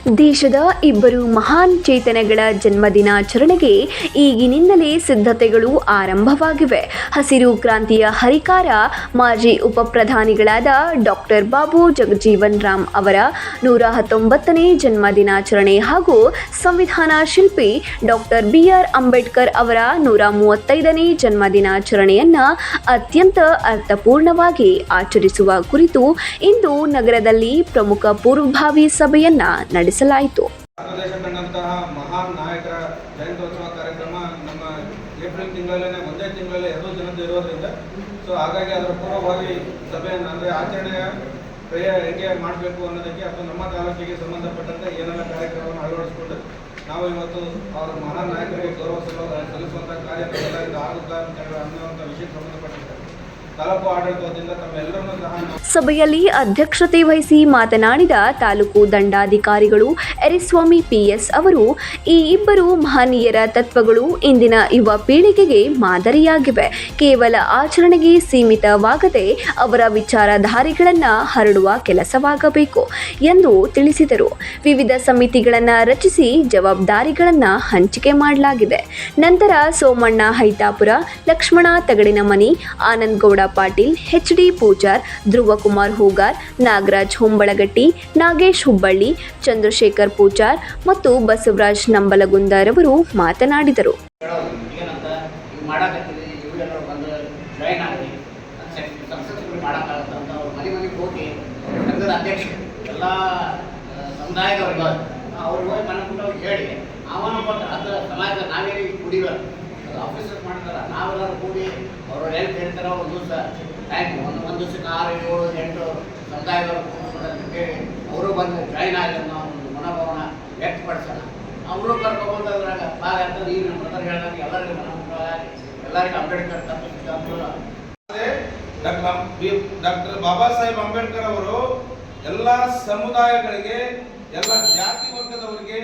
ದೇಶದ ಇಬ್ಬರು ಮಹಾನ್ ಚೇತನಗಳ ಜನ್ಮದಿನಾಚರಣೆಗೆ ಈಗಿನಿಂದಲೇ ಸಿದ್ಧತೆಗಳು ಆರಂಭವಾಗಿವೆ. ಹಸಿರು ಕ್ರಾಂತಿಯ ಹರಿಕಾರ ಮಾಜಿ ಉಪಪ್ರಧಾನಿಗಳಾದ ಡಾಕ್ಟರ್ ಬಾಬು ಜಗಜೀವನ್ ರಾಮ್ ಅವರ 119ನೇ ಜನ್ಮದಿನಾಚರಣೆ ಹಾಗೂ ಸಂವಿಧಾನ ಶಿಲ್ಪಿ ಡಾಕ್ಟರ್ BR ಅಂಬೇಡ್ಕರ್ ಅವರ 135ನೇ ಜನ್ಮದಿನಾಚರಣೆಯನ್ನು ಅತ್ಯಂತ ಅರ್ಥಪೂರ್ಣವಾಗಿ ಆಚರಿಸುವ ಕುರಿತು ಇಂದು ನಗರದಲ್ಲಿ ಪ್ರಮುಖ ಪೂರ್ವಭಾವಿ ಸಭೆಯನ್ನ ನಡೆಸಲಾಯಿತು. ದೇಶದಂತಹ ಮಹಾನ್ ನಾಯಕರ ಜಯಂತ್ಯೋತ್ಸವ ಕಾರ್ಯಕ್ರಮ ನಮ್ಮ ಏಪ್ರಿಲ್ ತಿಂಗಳಲ್ಲೇ ಒಂದೇ ತಿಂಗಳಲ್ಲಿ 2 ದಿನದ್ದು ಇರೋದ್ರಿಂದ ಹಾಗಾಗಿ ಅದರ ಪೂರ್ವಭಾವಿ ಸಭೆಯನ್ನು ಅಂದರೆ ಆಚರಣೆಯ ಕ್ರಿಯೆ ಹೇಗೆ ಮಾಡಬೇಕು ಅನ್ನೋದಕ್ಕೆ ಅಥವಾ ನಮ್ಮ ತಾಲೂಕಿಗೆ ಸಂಬಂಧಪಟ್ಟಂತೆ ಏನೆಲ್ಲ ಕಾರ್ಯಕ್ರಮವನ್ನು ಅಳವಡಿಸಿಕೊಂಡು ನಾವು ಇವತ್ತು ಅವರ ಮಹಾನ್ ನಾಯಕರಿಗೆ ಗೌರವ ಸಲ್ಲಿಸುವಂಥ ಕಾರ್ಯ ಎಲ್ಲರಿಂದ ಆಗುತ್ತಾ ಅನ್ನುವಂಥ ವಿಷಯಕ್ಕೆ ಸಂಬಂಧಪಟ್ಟಂತೆ ತಾಲೂಕು ಆಡಳಿತದಿಂದ ತಮ್ಮೆಲ್ಲರನ್ನೂ ಸಹ ಸಭೆಯಲ್ಲಿ ಅಧ್ಯಕ್ಷತೆ ವಹಿಸಿ ಮಾತನಾಡಿದ ತಾಲೂಕು ದಂಡಾಧಿಕಾರಿಗಳು ಎರಿಸ್ವಾಮಿ PS ಅವರು ಈ ಇಬ್ಬರು ಮಹನೀಯರ ತತ್ವಗಳು ಇಂದಿನ ಯುವ ಪೀಳಿಗೆಗೆ ಮಾದರಿಯಾಗಿವೆ. ಕೇವಲ ಆಚರಣೆಗೆ ಸೀಮಿತವಾಗದೆ ಅವರ ವಿಚಾರಧಾರೆಗಳನ್ನು ಹರಡುವ ಕೆಲಸವಾಗಬೇಕು ಎಂದು ತಿಳಿಸಿದರು. ವಿವಿಧ ಸಮಿತಿಗಳನ್ನು ರಚಿಸಿ ಜವಾಬ್ದಾರಿಗಳನ್ನು ಹಂಚಿಕೆ ಮಾಡಲಾಗಿದೆ. ನಂತರ ಸೋಮಣ್ಣ ಹೈತಾಪುರ, ಲಕ್ಷ್ಮಣ ತಗಡಿನಮನಿ, ಆನಂದಗೌಡ ಪಾಟೀಲ್, HD ಪೂಜಾರ್, ಧ್ರುವಕುಮಾರ್ ಹೂಗಾರ್, ನಾಗರಾಜ್ ಹೊಂಬಳಗಟ್ಟಿ, ನಾಗೇಶ್ ಹುಬ್ಬಳ್ಳಿ, ಚಂದ್ರಶೇಖರ್ ಪೂಜಾರ್ ಮತ್ತು ಬಸವರಾಜ್ ನಂಬಲಗುಂದರವರು ಮಾತನಾಡಿದರು. ಆಫೀಸರ್ ಮಾಡ್ತಾರೆ, ನಾವೆಲ್ಲರೂ ಕೂಡಿ ಅವರು ಎಲ್ಲಿ ಹೇಳ್ತಾರೆ ಒಂದು ದಿವಸ ಟೈಮ್ ಒಂದು ದಿವಸಕ್ಕೆ 6, 7, 8 ಸಮುದಾಯದವರು ಅಂತೇಳಿ ಅವರು ಬಂದು ಜಾಯಿನ್ ಆಗಲಿ ಅನ್ನೋ ಒಂದು ಮನೋಭಾವನ ವ್ಯಕ್ತಪಡಿಸೋಣ. ಅವರು ಕರ್ಕೊಂಡ್ಬಂದ್ರಾಗ ಭಾಳ ಇರ್ತದೆ. ಈಗ ನಮ್ಮ ಬ್ರದರ್ ಹೇಳಿದಾಗ ಎಲ್ಲರಿಗೂ ಮನೋಭಾವಾಗಿ ಎಲ್ಲರಿಗೂ ಅಂಬೇಡ್ಕರ್ ತತ್ವ ಡಾಕ್ಟರ್ ಬಾಬಾ ಸಾಹೇಬ್ ಅಂಬೇಡ್ಕರ್ ಅವರು ಎಲ್ಲ ಸಮುದಾಯಗಳಿಗೆ, ಎಲ್ಲ ಜಾತಿ ವರ್ಗದವರಿಗೆ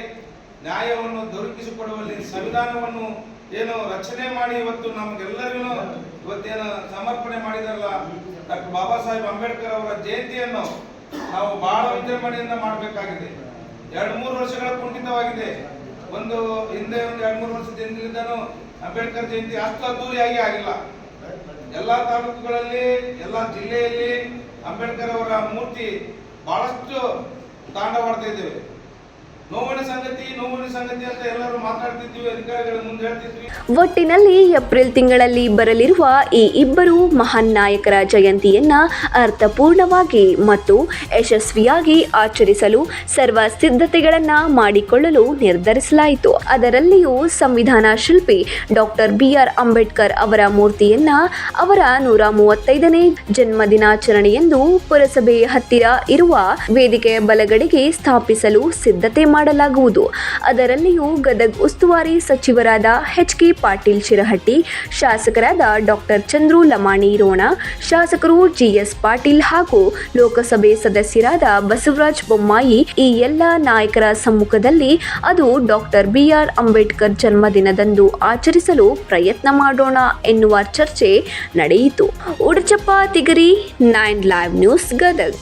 ನ್ಯಾಯವನ್ನು ದೊರಕಿಸಿಕೊಡುವಲ್ಲಿ ಸಂವಿಧಾನವನ್ನು ಏನು ರಚನೆ ಮಾಡಿ ಇವತ್ತು ನಮಗೆಲ್ಲರಿಗೂ ಇವತ್ತೇನು ಸಮರ್ಪಣೆ ಮಾಡಿದಾರಲ್ಲ ಡಾಕ್ಟರ್ ಬಾಬಾ ಸಾಹೇಬ್ ಅಂಬೇಡ್ಕರ್ ಅವರ ಜಯಂತಿಯನ್ನು ನಾವು ಬಹಳ ವಿಜೃಂಭಣೆಯಿಂದ ಮಾಡಬೇಕಾಗಿದೆ. 2-3 ವರ್ಷಗಳ ಕುಂಠಿತವಾಗಿದೆ. ಹಿಂದೆ 2-3 ವರ್ಷದಿಂದಲೂ ಅಂಬೇಡ್ಕರ್ ಜಯಂತಿ ಅಷ್ಟು ಅದ್ದೂರಿಯಾಗಿ ಆಗಿಲ್ಲ. ಎಲ್ಲ ತಾಲೂಕುಗಳಲ್ಲಿ, ಎಲ್ಲ ಜಿಲ್ಲೆಯಲ್ಲಿ ಅಂಬೇಡ್ಕರ್ ಅವರ ಮೂರ್ತಿ ಬಹಳಷ್ಟು ತಾಂಡವಾಡ್ತಾ ಇದ್ದೇವೆ. ನೋವಿನ ಸಂಗತಿ ಅಂತ ಎಲ್ಲರೂ ಮಾತಾಡ್ತಿದ್ವಿ, ಅಧಿಕಾರಿಗಳ ಮುಂದೆ ಹೇಳ್ತಿದ್ವಿ. ಒಟ್ಟಿನಲ್ಲಿ ಏಪ್ರಿಲ್ ತಿಂಗಳಲ್ಲಿ ಬರಲಿರುವ ಈ ಇಬ್ಬರು ಮಹಾನ್ ನಾಯಕರ ಜಯಂತಿಯನ್ನ ಅರ್ಥಪೂರ್ಣವಾಗಿ ಮತ್ತು ಯಶಸ್ವಿಯಾಗಿ ಆಚರಿಸಲು ಸರ್ವ ಸಿದ್ಧತೆಗಳನ್ನ ಮಾಡಿಕೊಳ್ಳಲು ನಿರ್ಧರಿಸಲಾಯಿತು. ಅದರಲ್ಲಿಯೂ ಸಂವಿಧಾನ ಶಿಲ್ಪಿ ಡಾಕ್ಟರ್ BR ಅಂಬೇಡ್ಕರ್ ಅವರ ಮೂರ್ತಿಯನ್ನ ಅವರ 135ನೇ ಜನ್ಮದಿನಾಚರಣೆಯಂದು ಪುರಸಭೆ ಹತ್ತಿರ ಇರುವ ವೇದಿಕೆಯ ಬಲಗಡೆಗೆ ಸ್ಥಾಪಿಸಲು ಸಿದ್ಧತೆ ಮಾಡಲಾಗುವುದು. ಅದರಲ್ಲಿಯೂ ಗದಗ ಉಸ್ತುವಾರಿ ಸಚಿವರಾದ HK ಪಾಟೀಲ್ ಶಿರಹಟ್ಟಿ, ಶಾಸಕರಾದ ಡಾಕ್ಟರ್ ಚಂದ್ರು ಲಮಾಣಿ ರೋಣ, ಶಾಸಕರು GS ಪಾಟೀಲ್ ಹಾಗೂ ಲೋಕಸಭೆ ಸದಸ್ಯರಾದ ಬಸವರಾಜ ಬೊಮ್ಮಾಯಿ ಈ ಎಲ್ಲ ನಾಯಕರ ಸಮ್ಮುಖದಲ್ಲಿ ಅದು ಡಾಕ್ಟರ್ BR ಅಂಬೇಡ್ಕರ್ ಜನ್ಮದಿನದಂದು ಆಚರಿಸಲು ಪ್ರಯತ್ನ ಮಾಡೋಣ ಎನ್ನುವ ಚರ್ಚೆ ನಡೆಯಿತು. ಉಡಚಪ್ಪ ತಿಗರಿ, 9 ಲೈವ್ ನ್ಯೂಸ್, ಗದಗ.